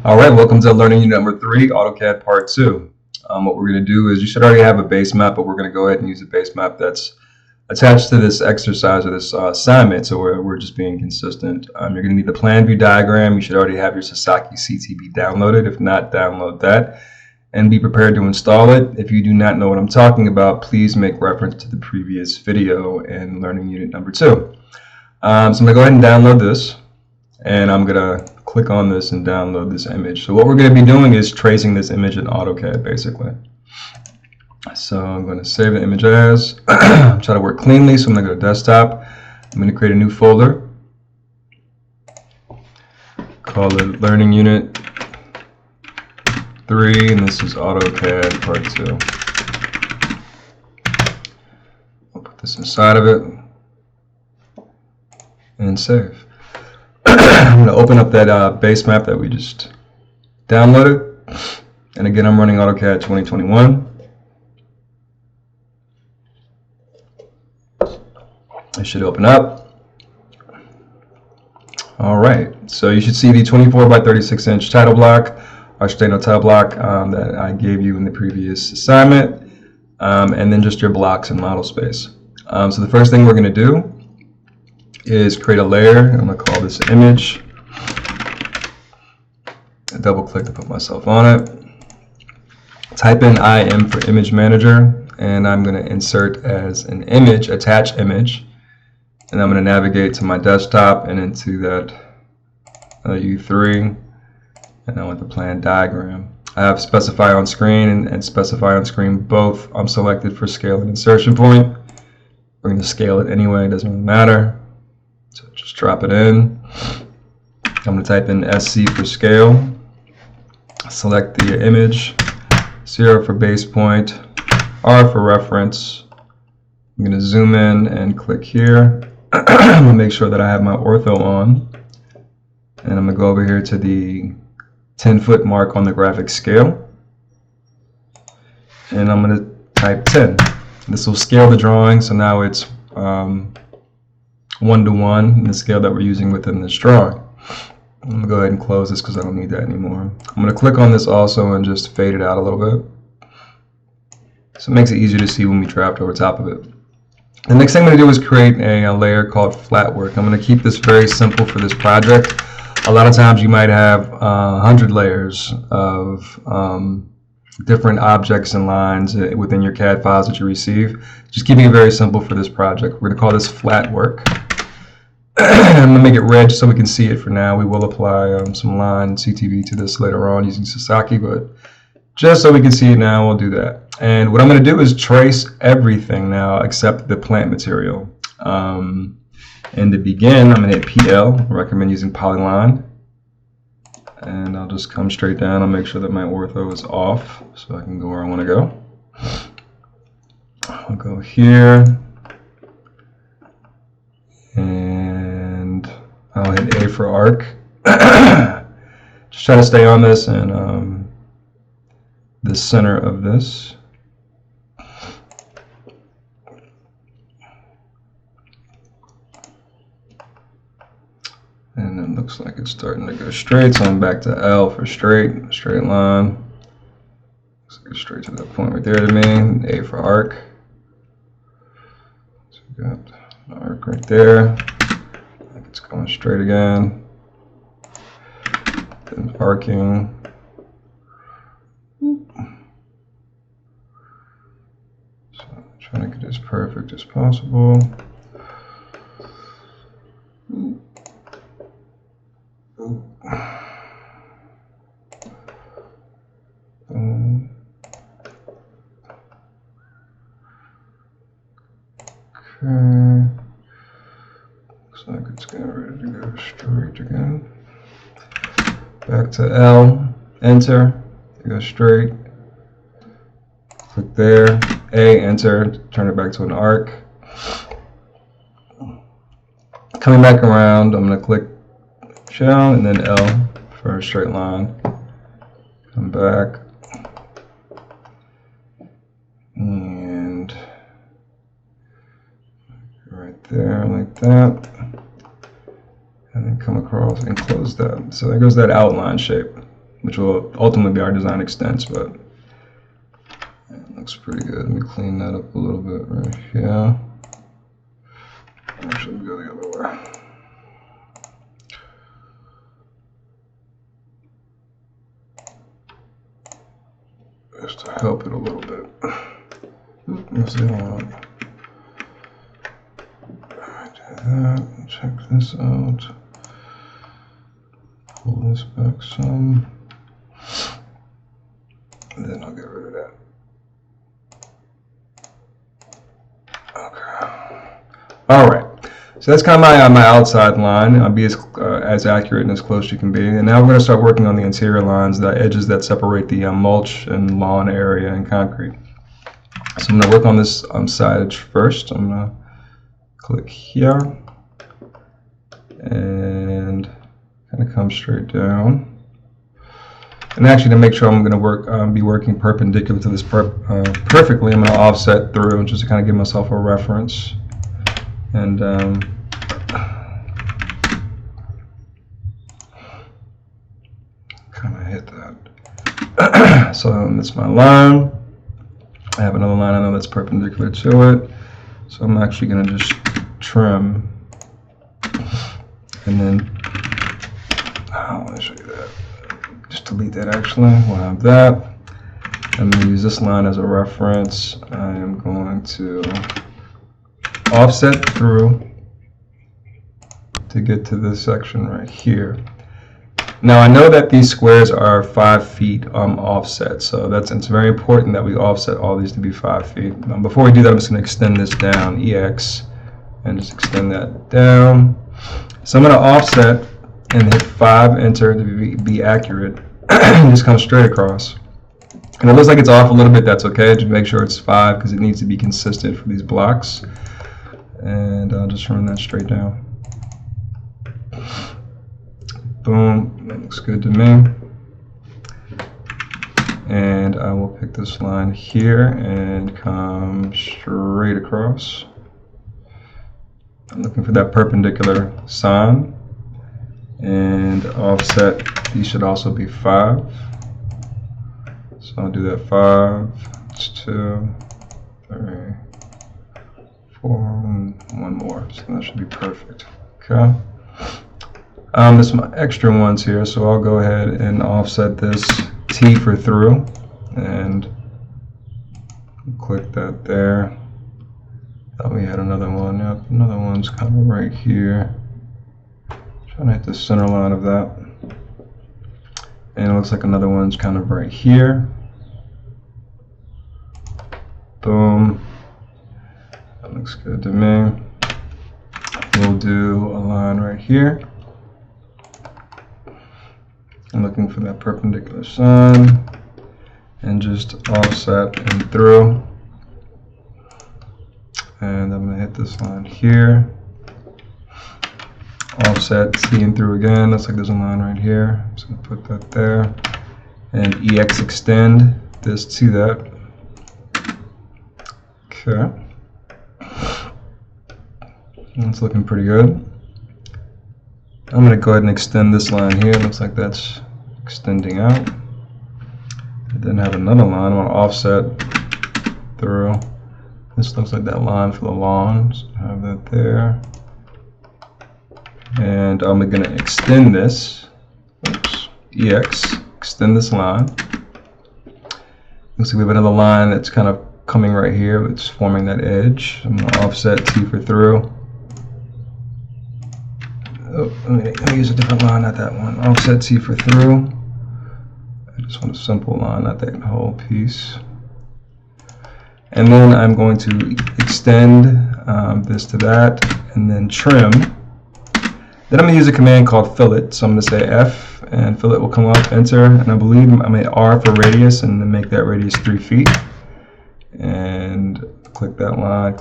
All right, welcome to learning unit number 3, AutoCAD part 2. What we're going to do is, you should already have a base map, but we're going to go ahead and use a base map that's attached to this exercise or this assignment, so we're just being consistent. You're going to need the plan view diagram. You should already have your Sasaki CTB downloaded. If not, download that and be prepared to install it. If you do not know what I'm talking about, please make reference to the previous video in learning unit number 2. So I'm going to go ahead and download this, and I'm going to click on this and download this image. So what we're going to be doing is tracing this image in AutoCAD basically. So I'm going to save the image as, try to work cleanly, so I'm going to go to desktop. I'm going to create a new folder, call it learning unit 3, and this is AutoCAD part 2. I'll put this inside of it and save. I'm going to open up that base map that we just downloaded, and again I'm running AutoCAD 2021. It should open up. Alright, so you should see the 24 by 36 inch title block, our standard title block that I gave you in the previous assignment, and then just your blocks and model space. So the first thing we're going to do is create a layer. I'm going to call this image. Double click to put myself on it. Type in IM for image manager, and I'm going to insert as an image, attach image, and I'm going to navigate to my desktop and into that U3, and I want the plan diagram. I have specify on screen and specify on screen both. I'm selected for scale and insertion point. We're going to scale it anyway, it doesn't really matter. So just drop it in. I'm going to type in SC for scale. Select the image. 0 for base point. R for reference. I'm going to zoom in and click here. I'm going to make sure that I have my ortho on. And I'm going to go over here to the 10-foot mark on the graphic scale. And I'm going to type 10. This will scale the drawing, so now it's 1:1 in the scale that we're using within this drawing. I'm going to go ahead and close this because I don't need that anymore. I'm going to click on this also and just fade it out a little bit, so it makes it easier to see when we draft over top of it. The next thing I'm going to do is create a layer called flat work. I'm going to keep this very simple for this project. A lot of times you might have 100 layers of different objects and lines within your CAD files that you receive. Just keeping it very simple for this project. We're going to call this flat work. I'm going to make it red just so we can see it for now. We will apply some line CTV to this later on using Sasaki, but just so we can see it now, we'll do that. And what I'm going to do is trace everything now except the plant material. And to begin, I'm going to hit PL. I recommend using Polyline. And I'll just come straight down. I'll make sure that my ortho is off so I can go where I want to go. I'll go here. And I'll hit A for arc. Just try to stay on this and the center of this. And it looks like it's starting to go straight, so I'm back to L for straight line. Looks like it's straight to that point right there to me. A for arc. So we got an arc right there. It's going straight again. Then arcing. So I'm trying to get as perfect as possible. Okay. Looks like it's getting ready to go straight again. Back to L, enter, go straight. Click there, A, enter, turn it back to an arc. Coming back around, I'm going to click shell and then L for a straight line. Come back. And right there like that. And then come across and close that. So there goes that outline shape. which will ultimately be our design extents, but it looks pretty good. Let me clean that up a little bit right here. Actually, go the other way. Just to help it a little bit. Let's see. Alright, do that. Check this out. Pull this back some. And then I'll get rid of that. Okay. Alright. So that's kind of my outside line. I'll be as accurate and as close as you can be. And now we're going to start working on the interior lines, the edges that separate the mulch and lawn area and concrete. So I'm going to work on this side edge first. I'm going to click here and kind of come straight down. And actually, to make sure I'm going to be working perpendicular to this perfectly, I'm going to offset through just to kind of give myself a reference. And kind of hit that. So that's my line. I have another line I know that's perpendicular to it. So I'm actually going to just trim. And then, let me show you that. Just delete that actually. We'll have that. I'm going to use this line as a reference. I am going to offset through to get to this section right here. Now I know that these squares are 5 feet offset, so it's very important that we offset all these to be 5 feet. Before we do that, I'm just going to extend this down, EX, and just extend that down. So I'm going to offset and hit 5, enter to be accurate, and just come straight across. And it looks like it's off a little bit, that's okay, just make sure it's 5 because it needs to be consistent for these blocks. And I'll just run that straight down. Boom, that looks good to me. And I will pick this line here and come straight across. I'm looking for that perpendicular sign. And offset, these should also be 5. So I'll do that 5, 2, 3, 4, and 1 more. So that should be perfect. Okay. There's some extra ones here, so I'll go ahead and offset this T for through and click that there. Thought we had another one. Yep, another one's kind of right here. Trying to hit the center line of that. And it looks like another one's kind of right here. Boom. That looks good to me. We'll do a line right here. I'm looking for that perpendicular sign and just offset and through. And I'm going to hit this line here. Offset, T and through again. Looks like there's a line right here. I'm just going to put that there. And EX extend this to that. Okay. That's looking pretty good. I'm going to go ahead and extend this line here. Looks like that's extending out. I then have another line. I want to offset through. This looks like that line for the lawn. So have that there. And I'm going to extend this. Oops. EX. Extend this line. Looks like we have another line that's kind of coming right here. It's forming that edge. I'm going to offset T for through. Oh, let me use a different line, not that one. Offset T for through. I just want a simple line, not that whole piece. And then I'm going to extend this to that, and then trim. Then I'm going to use a command called fillet. So I'm going to say F, and fillet will come up, enter, and I believe I'm going to R for radius, and then make that radius 3 feet. And click that line,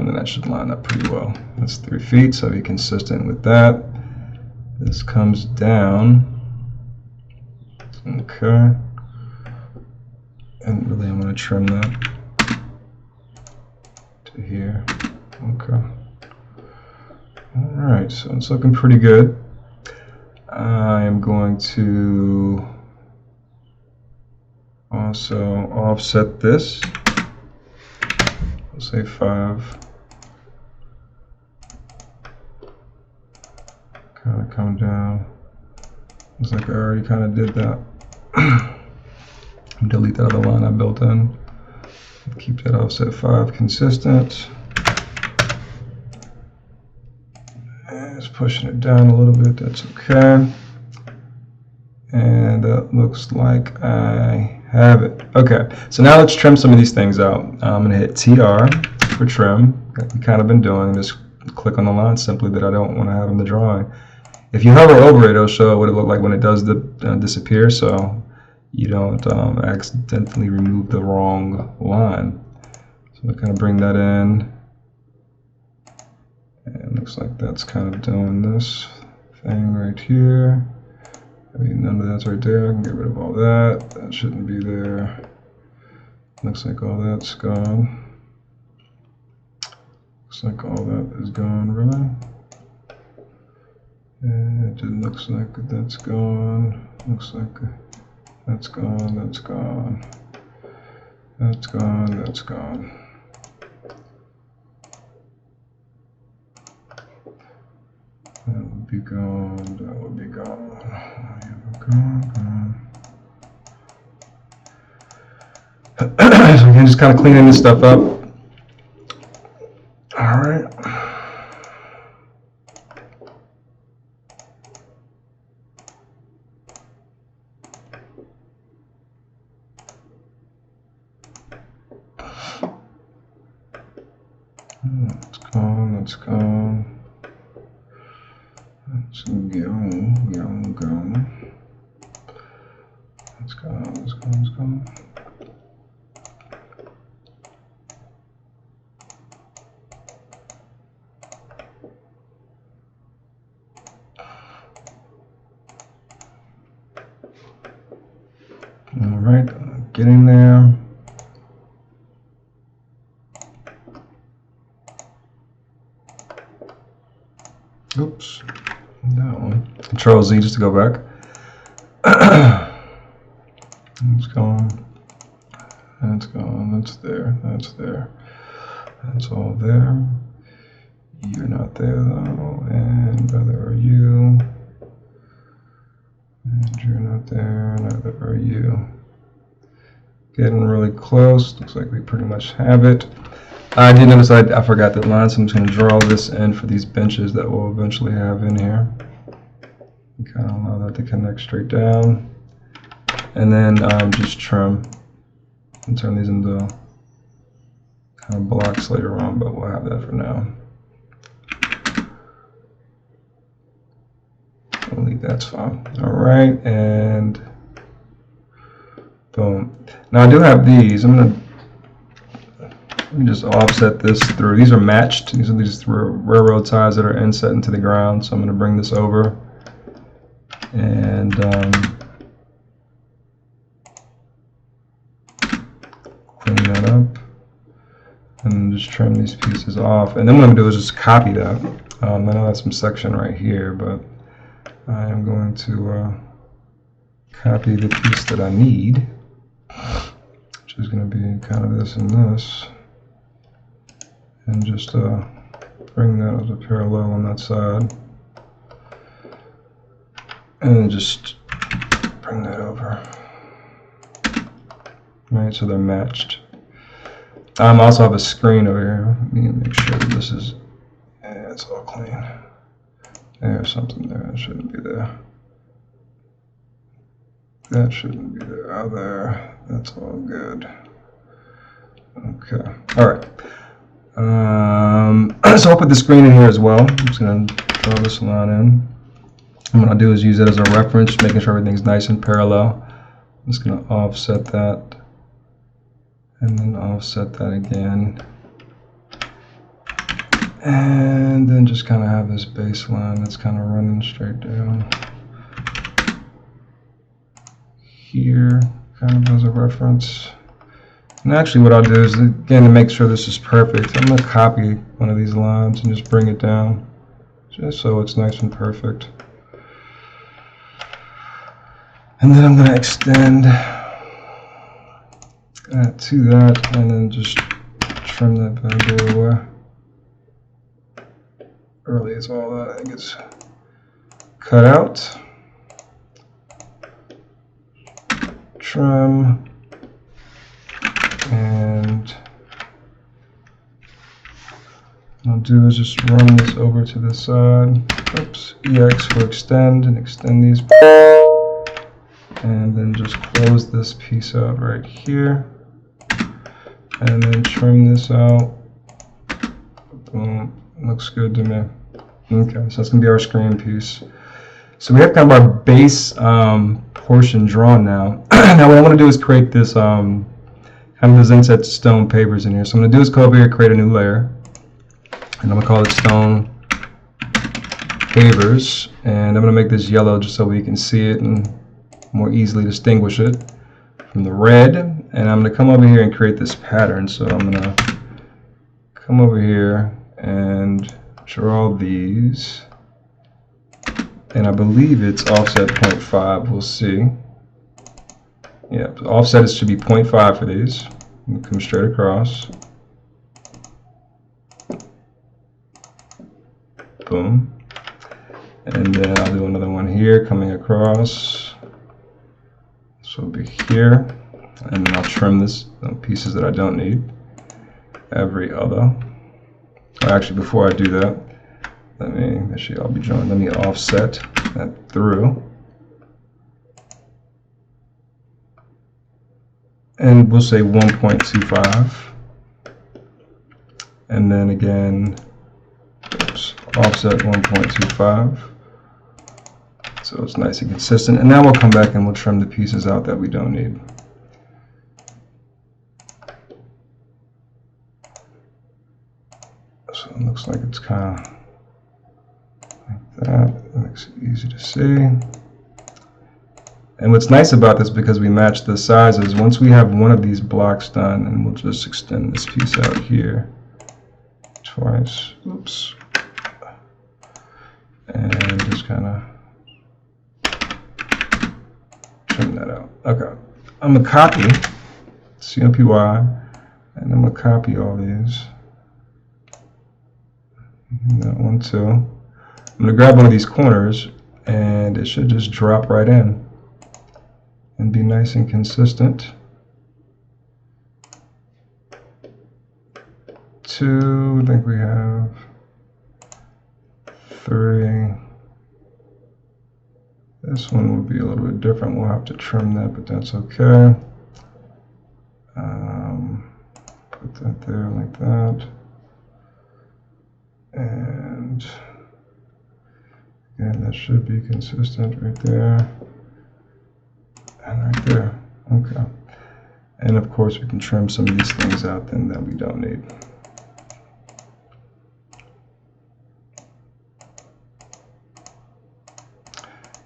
and that should line up pretty well. That's 3 feet, so be consistent with that. This comes down. Okay. And really I'm going to trim that to here. Okay. Alright, so it's looking pretty good. I am going to also offset this. We'll say 5. Kind of come down. Looks like I already kind of did that. Delete that other line I built in. Keep that offset 5 consistent. And just pushing it down a little bit, that's okay. And that looks like I have it. Okay, so now let's trim some of these things out. I'm going to hit TR for trim. Like we've kind of been doing. Just click on the line simply that I don't want to have in the drawing. If you hover over it, it'll show what it looks like when it does disappear, so you don't accidentally remove the wrong line. So I'm going to bring that in. And it looks like that's kind of doing this thing right here. I mean, none of that's right there. I can get rid of all that. That shouldn't be there. Looks like all that's gone. Looks like all that is gone, really. And it looks like that's gone. Looks like that's gone. That's gone. That's gone. That's gone. That would be gone. That would be gone. Gone. So we can just kind of cleaning this stuff up. All right. That's gone. That's gone. Let's go. Let's go. Let's go. Let's go. All right, getting there. Oops. That one. Control Z just to go back. It's gone. That's gone. That's there. That's there. That's all there. You're not there though. And neither are you. And you're not there. Neither are you. Getting really close. Looks like we pretty much have it. I did notice I forgot that line, so I'm just going to draw this in for these benches that we'll eventually have in here. Kind of allow that to connect straight down. And then just trim and turn these into kind of blocks later on, but we'll have that for now. I believe that's fine. All right, and boom. Now I do have these. Let me just offset this through. These are matched. These are these railroad ties that are inset into the ground. So I'm going to bring this over and clean that up and just trim these pieces off. And then what I'm going to do is just copy that. I know that's some section right here, but I am going to copy the piece that I need, which is going to be kind of this and this. And just bring that as a parallel on that side. And just bring that over. Right, so they're matched. I also have a screen over here. Let me make sure that this is, yeah, it's all clean. There's something there that shouldn't be there. That shouldn't be there. Oh, there. That's all good. Okay. All right. So I'll put the screen in here as well. I'm just going to throw this line in. And what I'll do is use it as a reference, making sure everything's nice and parallel. I'm just going to offset that. And then offset that again. And then just kind of have this baseline that's kind of running straight down here, kind of as a reference. And actually what I'll do is, again, to make sure this is perfect, I'm going to copy one of these lines and just bring it down, just so it's nice and perfect. And then I'm going to extend Add to that, and then just trim that bad boy away. Early as all that gets cut out. Trim, and what I'll do is just run this over to the side. Oops, EX for extend, and extend these. And then just close this piece out right here. And then trim this out. Boom, looks good to me. Okay, so that's gonna be our screen piece. So we have kind of our base portion drawn now. Now what I want to do is create this kind of those inset stone pavers in here. So I'm going to do is go over here, create a new layer, and I'm going to call it stone pavers. And I'm going to make this yellow just so we can see it and more easily distinguish it from the red. And I'm going to come over here and create this pattern. So I'm going to come over here and draw these. And I believe it's offset 0.5. We'll see. Yeah, offset should be 0.5 for these. Come straight across. Boom. And then I'll do another one here coming across. This will be here. And then I'll trim this pieces that I don't need. Every other. Or actually, before I do that, I'll be drawing. Let me offset that through. And we'll say 1.25. And then again, oops, offset 1.25. So it's nice and consistent. And now we'll come back and we'll trim the pieces out that we don't need. So it looks like it's kind of that. It makes it easy to see. And what's nice about this, because we match the sizes, once we have one of these blocks done, and we'll just extend this piece out here twice. Oops. And just kind of trim that out. Okay. I'm going to copy CMPY, and I'm going to copy all these. And that one too. I'm going to grab one of these corners, and it should just drop right in and be nice and consistent. 2, I think we have 3. This one will be a little bit different. We'll have to trim that, but that's okay. Put that there like that. And again, that should be consistent right there. And right there. Okay. And of course we can trim some of these things out then that we don't need.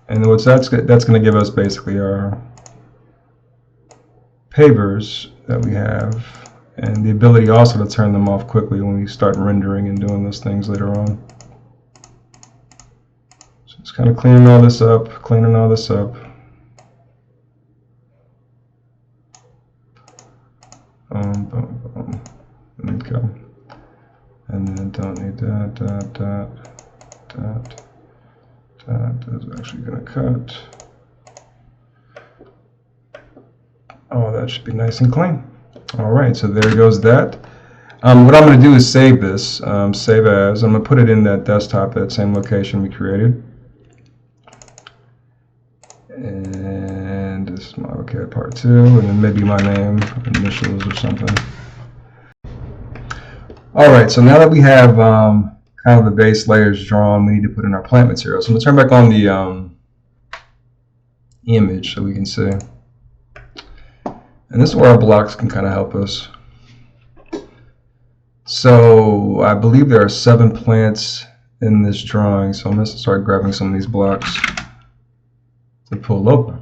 And what's that's going to give us basically our pavers that we have, and the ability also to turn them off quickly when we start rendering and doing those things later on. So just kind of cleaning all this up, Boom, boom, boom. Okay. And then don't need that. That is actually going to cut. Oh, that should be nice and clean. All right, so there goes that. What I'm going to do is save this, save as. I'm going to put it in that desktop, that same location we created. And this is my AutoCAD part 2, and then maybe my name, initials or something. All right, so now that we have kind of the base layers drawn, we need to put in our plant material. So I'm going to turn back on the image so we can see. And this is where our blocks can kind of help us. So I believe there are 7 plants in this drawing, so I'm going to start grabbing some of these blocks to pull open.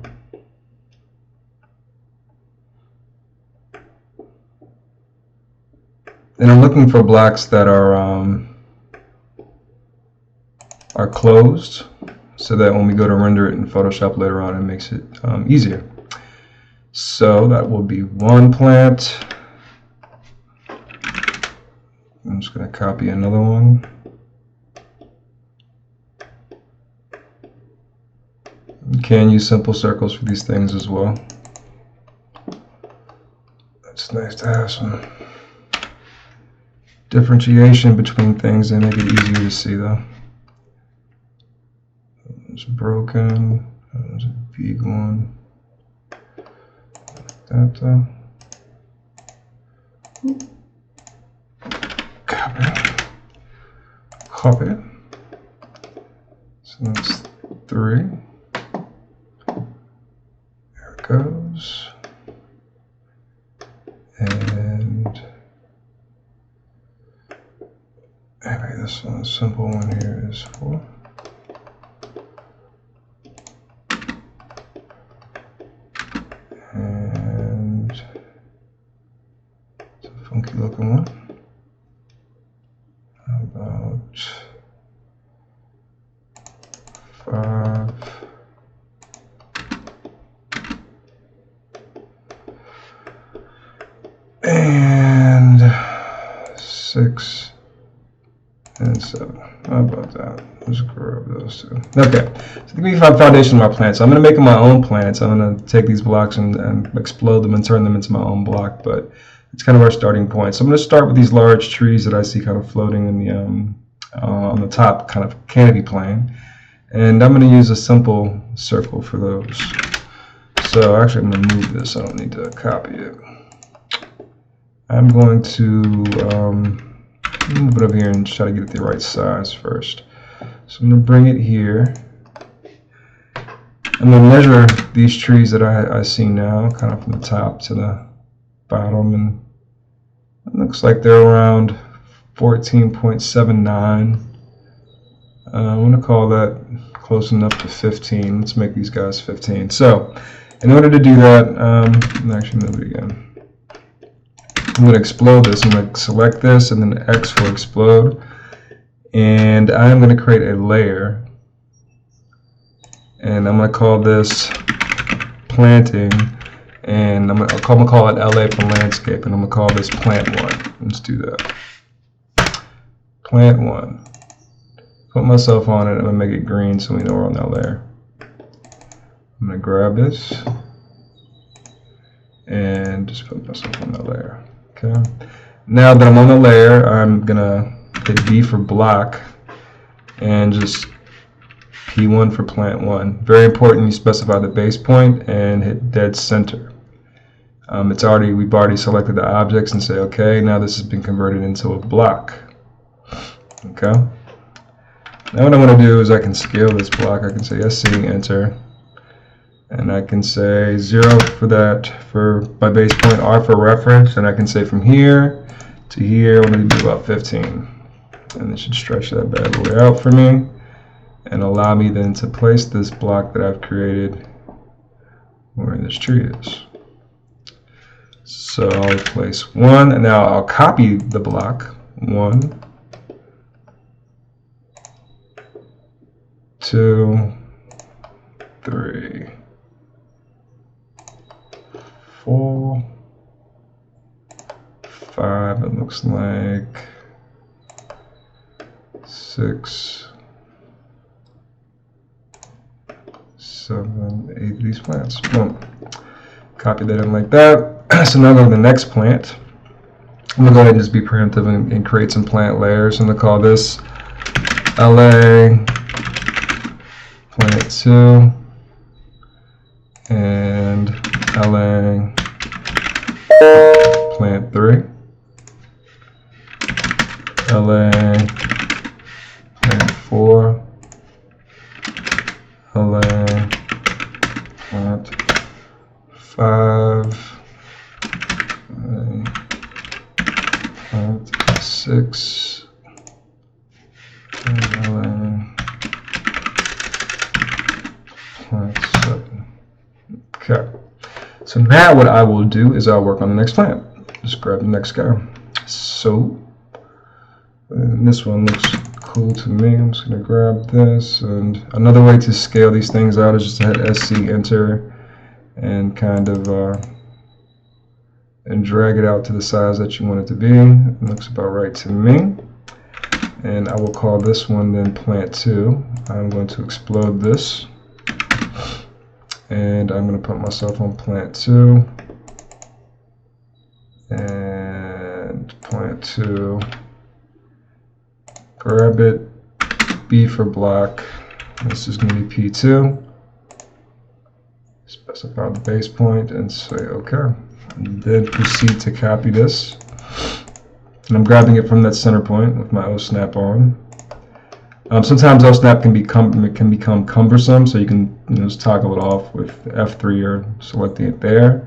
And I'm looking for blocks that are closed, so that when we go to render it in Photoshop later on, it makes it easier. So that will be one plant. I'm just going to copy another one. You can use simple circles for these things as well. It's nice to have some differentiation between things and make it easier to see though. It's broken. There's a big one. Like that. Copy. So that's 3. There it goes. And maybe this one, simple one here is 4. And it's a funky looking one. How about 5? And 6 and 7. How about that? Let's grab those two. Okay, so I think we have foundation of my plants. So I'm going to make my own plants. I'm going to take these blocks and explode them and turn them into my own block, but it's kind of our starting point. So I'm going to start with these large trees that I see kind of floating in the on the top kind of canopy plane, and I'm going to use a simple circle for those. So actually I'm going to move this. I don't need to copy it. I'm going to move it over here and try to get it the right size first. So I'm going to bring it here. I'm going to measure these trees that I see now, kind of from the top to the bottom, and it looks like they're around 14.79. I'm going to call that close enough to 15. Let's make these guys 15. So in order to do that, actually move it again. I'm going to explode this. I'm going to select this and then X for explode. And I'm going to create a layer. And I'm going to call this planting. And I'm going to call it LA for landscape. And I'm going to call this plant 1. Let's do that. Plant 1. Put myself on it. I'm going to make it green so we know we're on that layer. I'm going to grab this. And just put myself on that layer. Okay. Now that I'm on the layer, I'm gonna hit B for block and just P1 for plant 1. Very important you specify the base point and hit dead center. We've already selected the objects and say okay. Now this has been converted into a block. Okay. Now what I want to do is I can scale this block. I can say SC, enter. And I can say 0 for that for my base point, R for reference, and I can say from here to here, I'm going to do about 15. And it should stretch that bad boy out for me and allow me then to place this block that I've created where this tree is. So I'll place 1, and now I'll copy the block. 1, 2, 3. 4, 5, it looks like 6, 7, 8 of these plants. Boom. Copy that in like that. So now go to the next plant. I'm going to go ahead and just be preemptive and create some plant layers. I'm going to call this LA plant 2 and LA plant 3, LA plant 4, LA plant 5, LA plant 6, and LA plant 7. Okay. So now what I will do is I'll work on the next plant. Just grab the next guy. So and this one looks cool to me. I'm just going to grab this. And another way to scale these things out is just to hit SC, enter, and and kind of and drag it out to the size that you want it to be. It looks about right to me. And I will call this one then plant 2. I'm going to explode this. And I'm going to put myself on plant 2. And plant 2. Grab it. B for block. This is going to be P2. Specify the base point and say OK. And then proceed to copy this. And I'm grabbing it from that center point with my O snap on. Sometimes O snap can become cumbersome, so you can just toggle it off with F3 or selecting it there.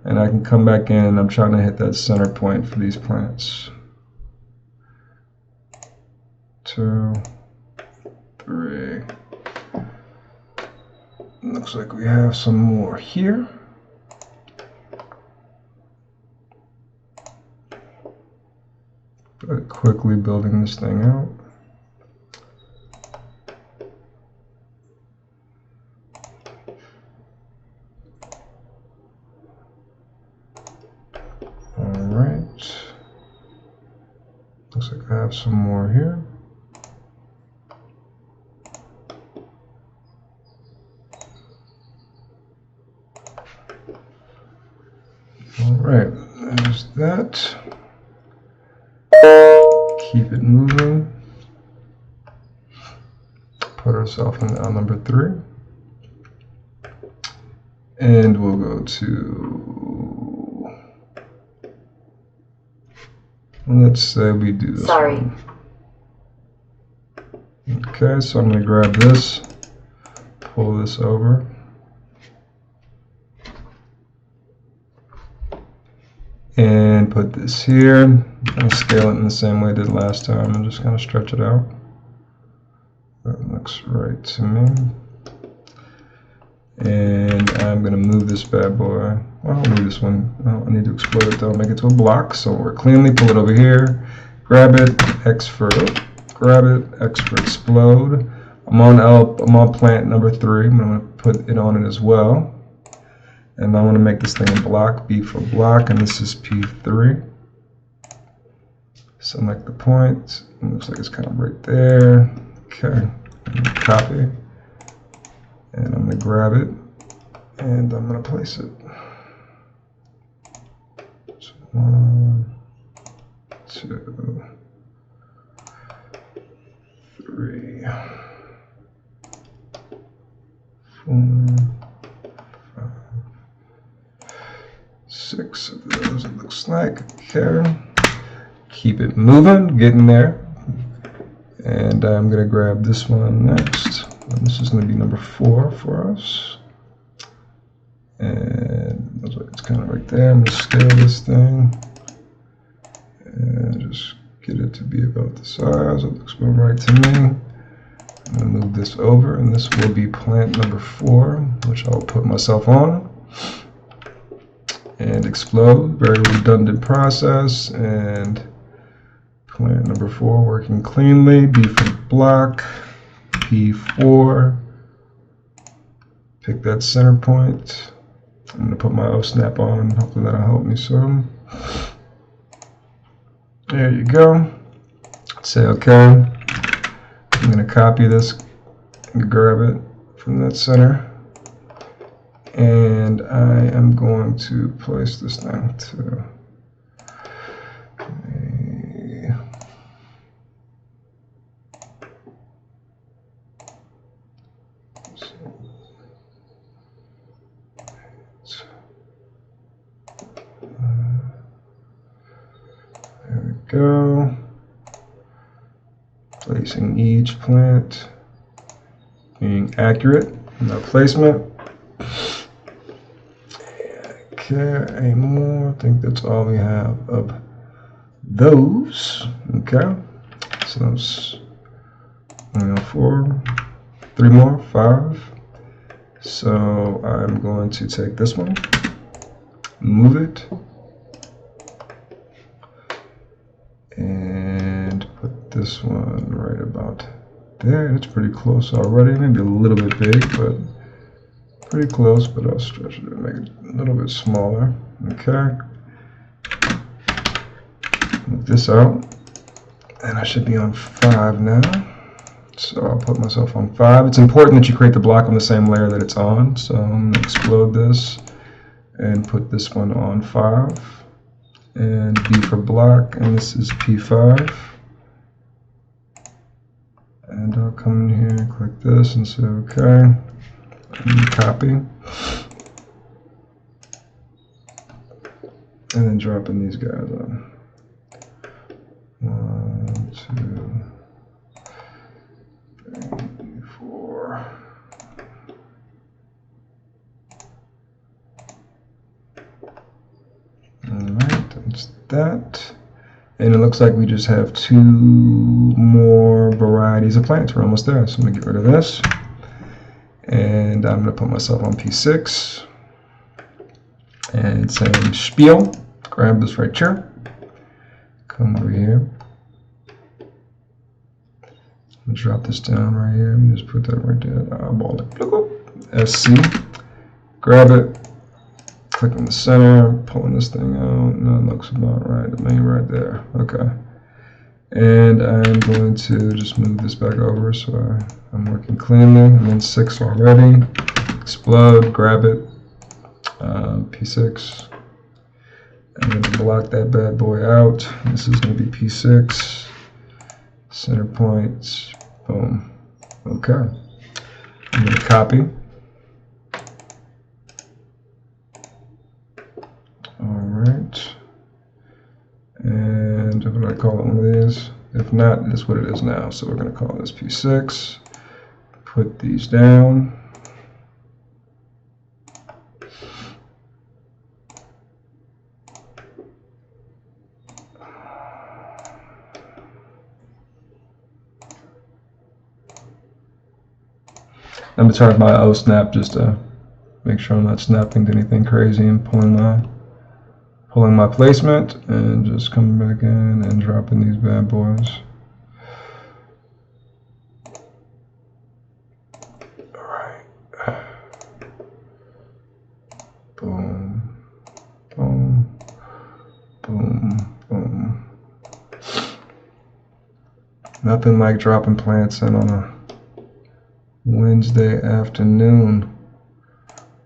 And I can come back in. I'm trying to hit that center point for these plants. 2, 3. Looks like we have some more here. But quickly building this thing out. Alright. Looks like I have some more here. Alright, there's that. Keep it moving. Put ourselves in L number 3. And we'll go to, let's say we do this one. Okay, so I'm going to grab this, pull this over. And put this here. I'm going to scale it in the same way I did last time and just kind of stretch it out. That looks right to me. And I'm going to move this bad boy. Well, I'll move this one. Oh, I need to explode it though, make it to a block. So we're cleanly, pull it over here, grab it, X for grab it, X for explode. I'm on plant number 3. I'm going to put it on it as well. And I want to make this thing a block, B for block, and this is P3. Select the point. It looks like it's kind of right there. Okay, copy. And I'm going to grab it, and I'm going to place it. So 1, 2, 3, 4. 6 of those, it looks like. Okay. Keep it moving, getting there. And I'm going to grab this one next. And this is going to be number 4 for us. And looks like it's kind of right there. I'm going to scale this thing. And just get it to be about the size. It looks about right to me. I'm going to move this over, and this will be plant number 4, which I'll put myself on. And explode, very redundant process. And plant number 4 working cleanly. B for block, P4. Pick that center point. I'm going to put my O snap on, and hopefully that'll help me some. There you go. Say OK. I'm going to copy this and grab it from that center. And I am going to place this thing to there we go. Placing each plant, being accurate in our placement. Okay, any more? I think that's all we have of those. Okay, so that's 4, 3 more, 5. So I'm going to take this one, move it, and put this one right about there. It's pretty close already, maybe a little bit big, but pretty close, but I'll stretch it and make it a little bit smaller. Okay. Move this out. And I should be on 5 now. So I'll put myself on 5. It's important that you create the block on the same layer that it's on. So I'm going to explode this and put this one on 5. And B for block, and this is P5. And I'll come in here, click this, and say OK. And copy. And then dropping these guys on. 1, 2, 3, 4. Alright, that's that. And it looks like we just have 2 more varieties of plants. We're almost there. So I'm going to get rid of this. And I'm going to put myself on P6. And saying spiel. Grab this right here. Come over here. I'm going to drop this down right here and just put that right there. Eyeball it. SC. Grab it. Click in the center. Pulling this thing out. No, it looks about right. The main right there. Okay. And I'm going to just move this back over so I'm working cleanly. I'm in 6 already. Explode. Grab it. P6. I'm going to block that bad boy out. This is going to be P6. Center points. Boom. Okay. I'm going to copy. Alright. And what do I call it? One of these? If not, that's what it is now. So we're going to call this P6. Put these down. I'm going to turn my O snap just to make sure I'm not snapping to anything crazy and pulling my placement and just coming back in and dropping these bad boys. Alright. Boom. Boom. Boom. Boom. Nothing like dropping plants in on a Wednesday afternoon.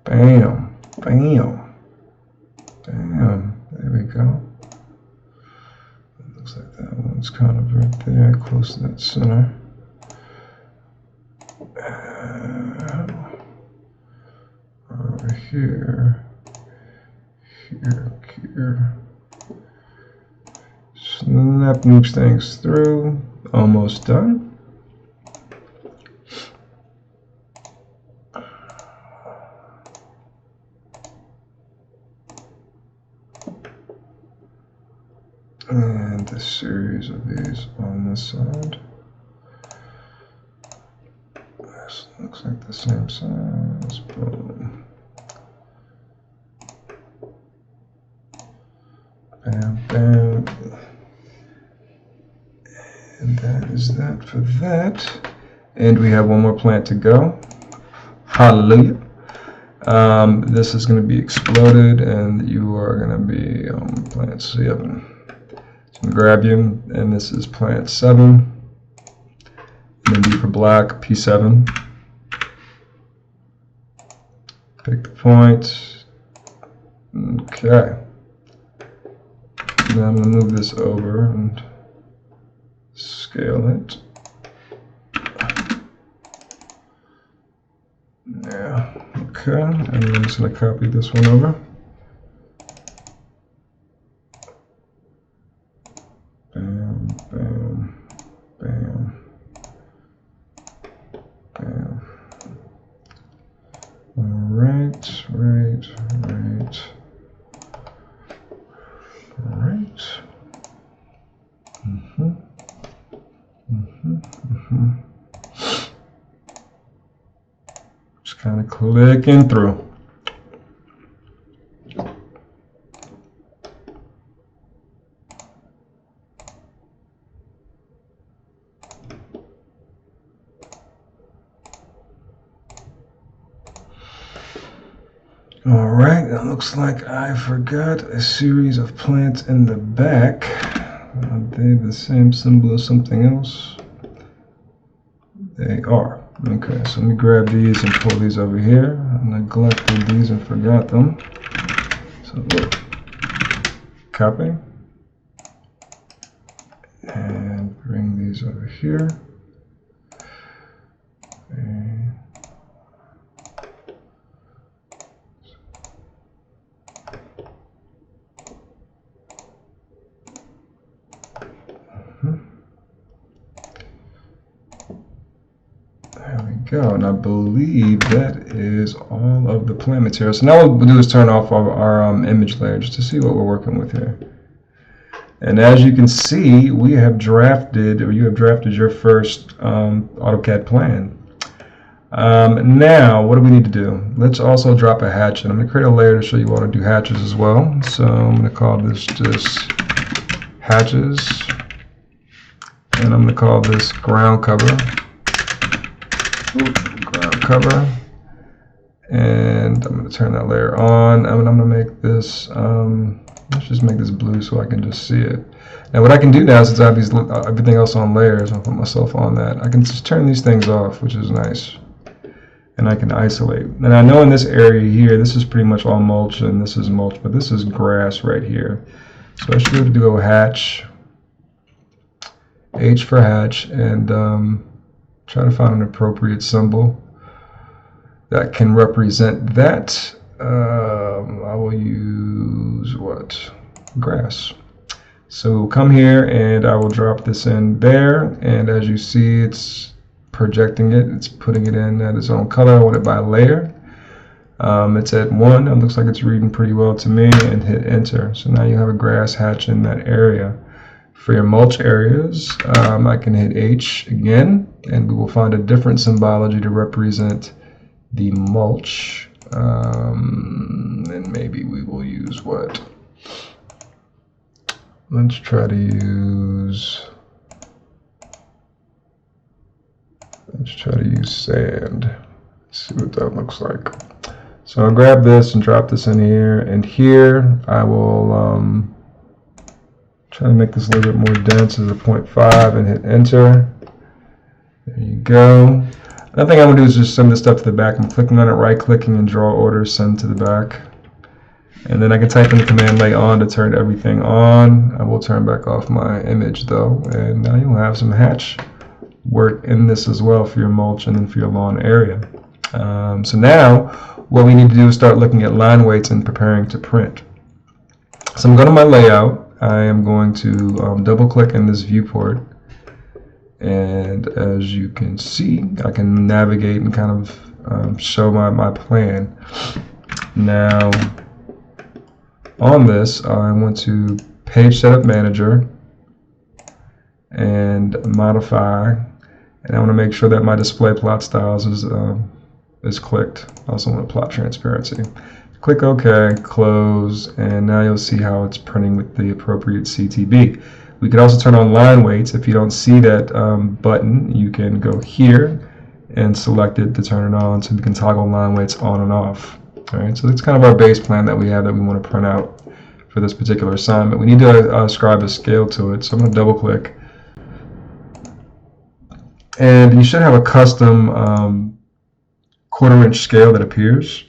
Bam. Bam. Bam. There we go. It looks like that one's kind of right there, close to that center. Over here. Here. Snap these things through. Almost done. And a series of these on this side. This looks like the same size. Boom. Bam, bam. And that is that for that. And we have one more plant to go. Hallelujah. This is going to be exploded, and you are going to be plant 7. So grab you, and this is plant 7. And then B for black, P7. Pick the point. Okay. Now I'm going to move this over and scale it. Yeah, okay. And I'm just going to copy this one over. Bam, bam, bam, bam. Right. Just kind of clicking through. All right, it looks like I forgot a series of plants in the back. Are they the same symbol as something else? They are. Okay, so let me grab these and pull these over here. I neglected these and forgot them. So look, copy. And bring these over here. And there we go, and I believe that is all of the plant material. So now what we'll do is turn off our image layer just to see what we're working with here. And as you can see, we have drafted, or you have drafted your first AutoCAD plan. Now, what do we need to do? Let's also drop a hatch, and I'm going to create a layer to show you how to do hatches as well. So I'm going to call this just hatches, and I'm going to call this ground cover. Ground cover, and I'm going to turn that layer on. I'm going to make this. Let's just make this blue so I can just see it. Now what I can do now, since I have everything else on layers, I'll put myself on that. I can just turn these things off, which is nice. And I can isolate. And I know in this area here, this is pretty much all mulch, and this is mulch, but this is grass right here. So I should be able to go hatch, H for hatch, and try to find an appropriate symbol that can represent that. I will use what? Grass. So we'll come here and I will drop this in there, and as you see, it's projecting it, it's putting it in at its own color. I want it by layer. It's at 1. It looks like it's reading pretty well to me, and hit enter. So now you have a grass hatch in that area. For your mulch areas, I can hit H again, and we will find a different symbology to represent the mulch. And maybe we will use what? Let's try to use sand. Let's see what that looks like. So I'll grab this and drop this in here, and here I will try to make this a little bit more dense as a 0.5 and hit enter. There you go. Another thing I'm going to do is just send this stuff to the back. I'm clicking on it, right clicking, and draw order, send to the back. And then I can type in the command lay on to turn everything on. I will turn back off my image though, and now you'll have some hatch work in this as well for your mulch and then for your lawn area. So now what we need to do is start looking at line weights and preparing to print. So I'm going to my layout. I am going to double click in this viewport, and as you can see, I can navigate and kind of show my plan. Now on this, I want to page setup manager and modify, and I want to make sure that my display plot styles is clicked. I also want to plot transparency. Click OK, close, and now you'll see how it's printing with the appropriate CTB. We could also turn on line weights. If you don't see that button, you can go here and select it to turn it on, so we can toggle line weights on and off. All right, so that's kind of our base plan that we have that we want to print out for this particular assignment. We need to ascribe a scale to it, so I'm going to double click. And you should have a custom quarter-inch scale that appears.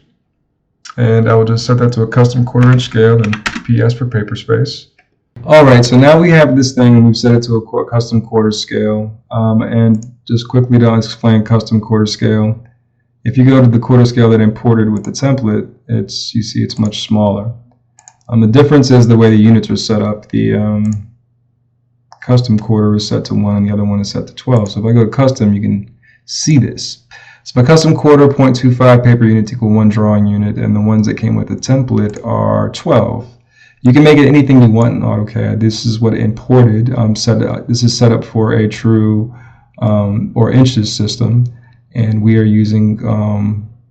And I will just set that to a custom quarter-inch scale and PS for paper space. Alright, so now we have this thing and we've set it to a custom quarter scale. And just quickly to explain custom quarter scale, if you go to the quarter scale that imported with the template, you see it's much smaller. The difference is the way the units are set up. The custom quarter is set to 1 and the other one is set to 12. So if I go to custom, you can see this. So my custom quarter 0.25 paper unit equal 1 drawing unit, and the ones that came with the template are 12. You can make it anything you want in AutoCAD. This is what imported. This is set up for a true or inches system, and we are using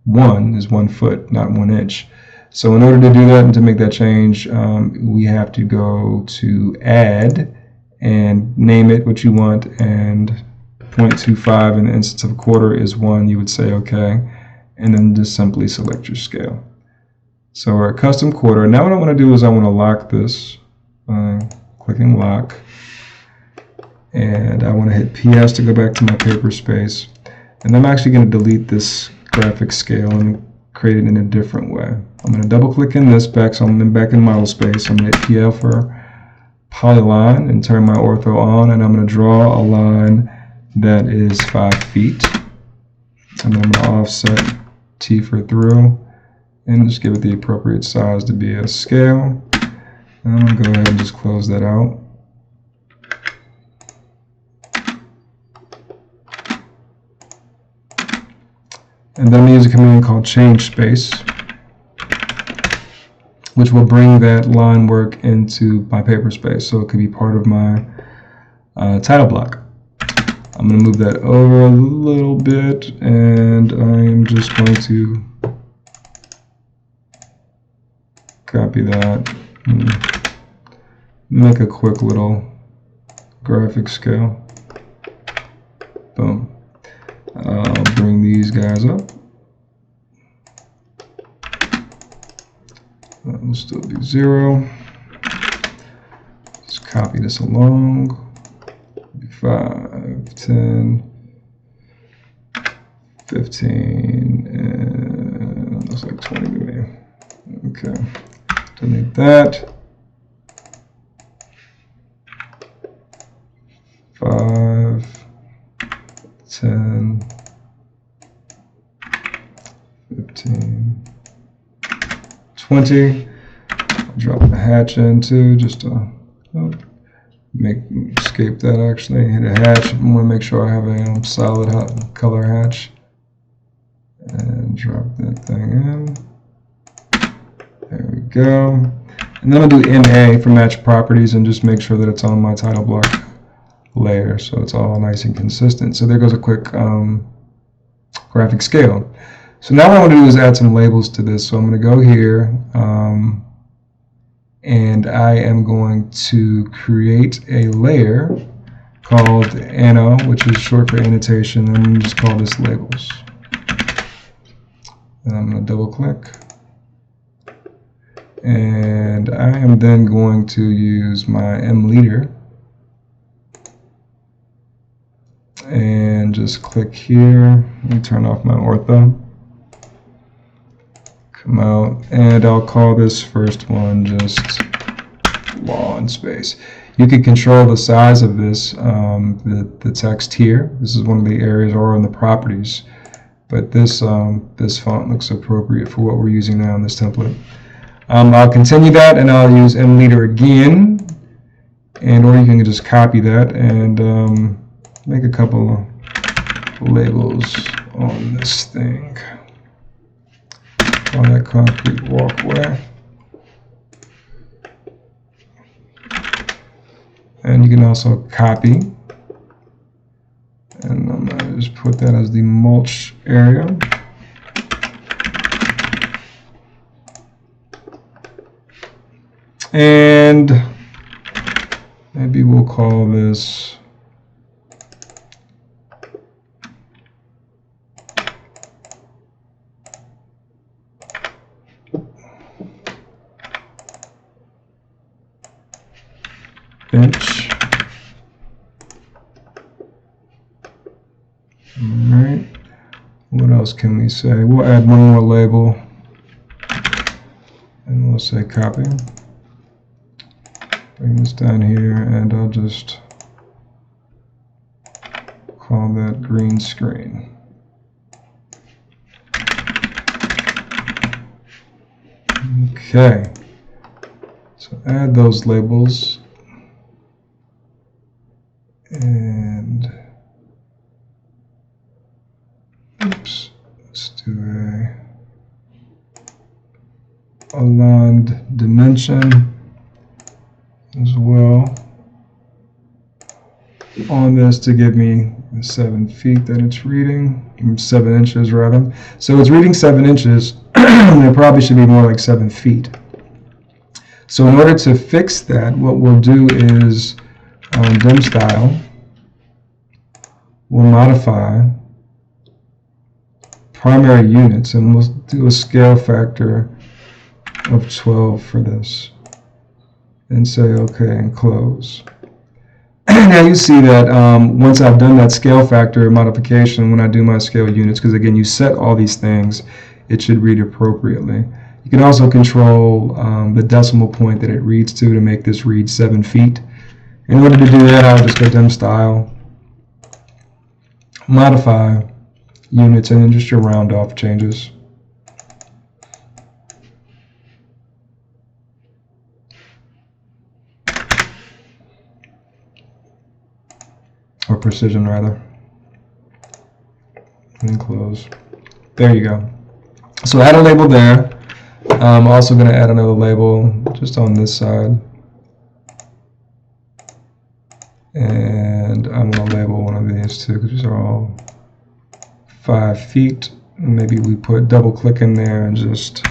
1 is 1 foot, not 1 inch. So in order to do that and to make that change, we have to go to add and name it what you want, and 0.25 in the instance of a quarter is 1. You would say OK, and then just simply select your scale. So we're at custom quarter. Now what I want to do is I want to lock this, clicking lock, and I want to hit PS to go back to my paper space. And I'm actually going to delete this graphic scale and create it in a different way. I'm going to double click in this back, so I'm back in model space. I'm going to hit PL for Polyline and turn my ortho on, and I'm going to draw a line that is 5 feet. And then I'm going to offset T for through and just give it the appropriate size to be a scale. And I'm going to go ahead and just close that out. And then I'm going to use a command called change space, which will bring that line work into my paper space, so it could be part of my title block. I'm going to move that over a little bit, and I'm just going to copy that and make a quick little graphic scale. Boom. I'll bring these guys up. That will still be 0. Just copy this along. 5, 10, 15, and looks like 20 to me. Okay. Delete that. 5, 10, 15, 20. I'll drop the hatch in too, just to escape that actually. Hit a hatch. I want to make sure I have a solid color hatch. And drop that thing in. There we go. And then I'll do MA for match properties and just make sure that it's on my title block layer, so it's all nice and consistent. So there goes a quick graphic scale. So now what I want to do is add some labels to this. So I'm going to go here and I am going to create a layer called Anno, which is short for annotation, and I'm going to just call this labels. And I'm going to double click. And I am then going to use my mLeader and just click here. Let me turn off my ortho. Come out, and I'll call this first one just lawn space. You can control the size of this, the text here. This is one of the areas, or in the properties. But this this font looks appropriate for what we're using now in this template. I'll continue that, and I'll use mLeader again, and or you can just copy that and make a couple of labels on this thing. On that concrete walkway. And you can also copy. And I'm going to just put that as the mulch area. And maybe we'll call this bench. Alright, what else can we say? We'll add one more label and we'll say copy. Bring this down here and I'll just call that green screen. Okay, so add those labels. And oops, let's do a aligned dimension as well on this to give me the 7 feet that it's reading, 7 inches rather. So it's reading 7 inches, and it probably should be more like 7 feet. So in order to fix that, what we'll do is dim style, we'll modify primary units, and we'll do a scale factor of 12 for this. And say OK and close. Now you see that once I've done that scale factor modification, when I do my scale units, because again you set all these things, it should read appropriately. You can also control the decimal point that it reads to make this read 7 feet. In order to do that, I'll just go to Style, Modify, Units, and then just your round off changes. Or precision rather. And close. There you go. So add a label there. I'm also going to add another label just on this side. And I'm going to label one of these too, because these are all 5 feet. Maybe we put double click in there and just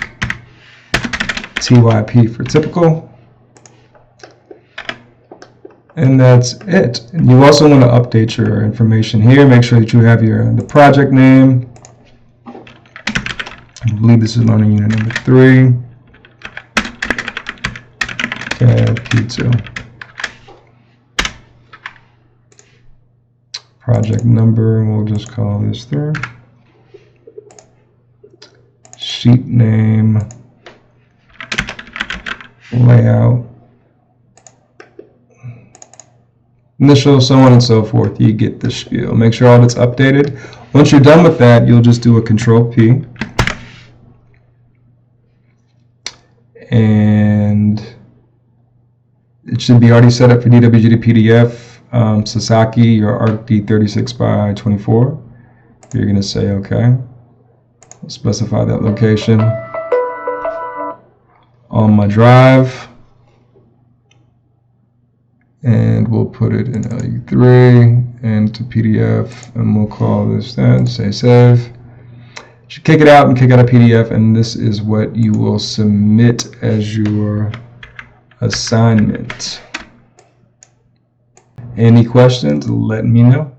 TYP for typical. And that's it. And you also want to update your information here. Make sure that you have the project name. I believe this is learning unit number 3. CAD P2. Project number, we'll just call this 3. Sheet name. Layout. Initial, so on and so forth. You get the spiel. Make sure all that's updated. Once you're done with that, you'll just do a Control P. And it should be already set up for DWG to PDF. Sasaki, your ARC D36 by 24. You're going to say OK. We'll specify that location on my drive. And we'll put it in LU3 and to PDF, and we'll call this then, say save. Should kick it out and kick out a PDF, and this is what you will submit as your assignment. Any questions, let me know.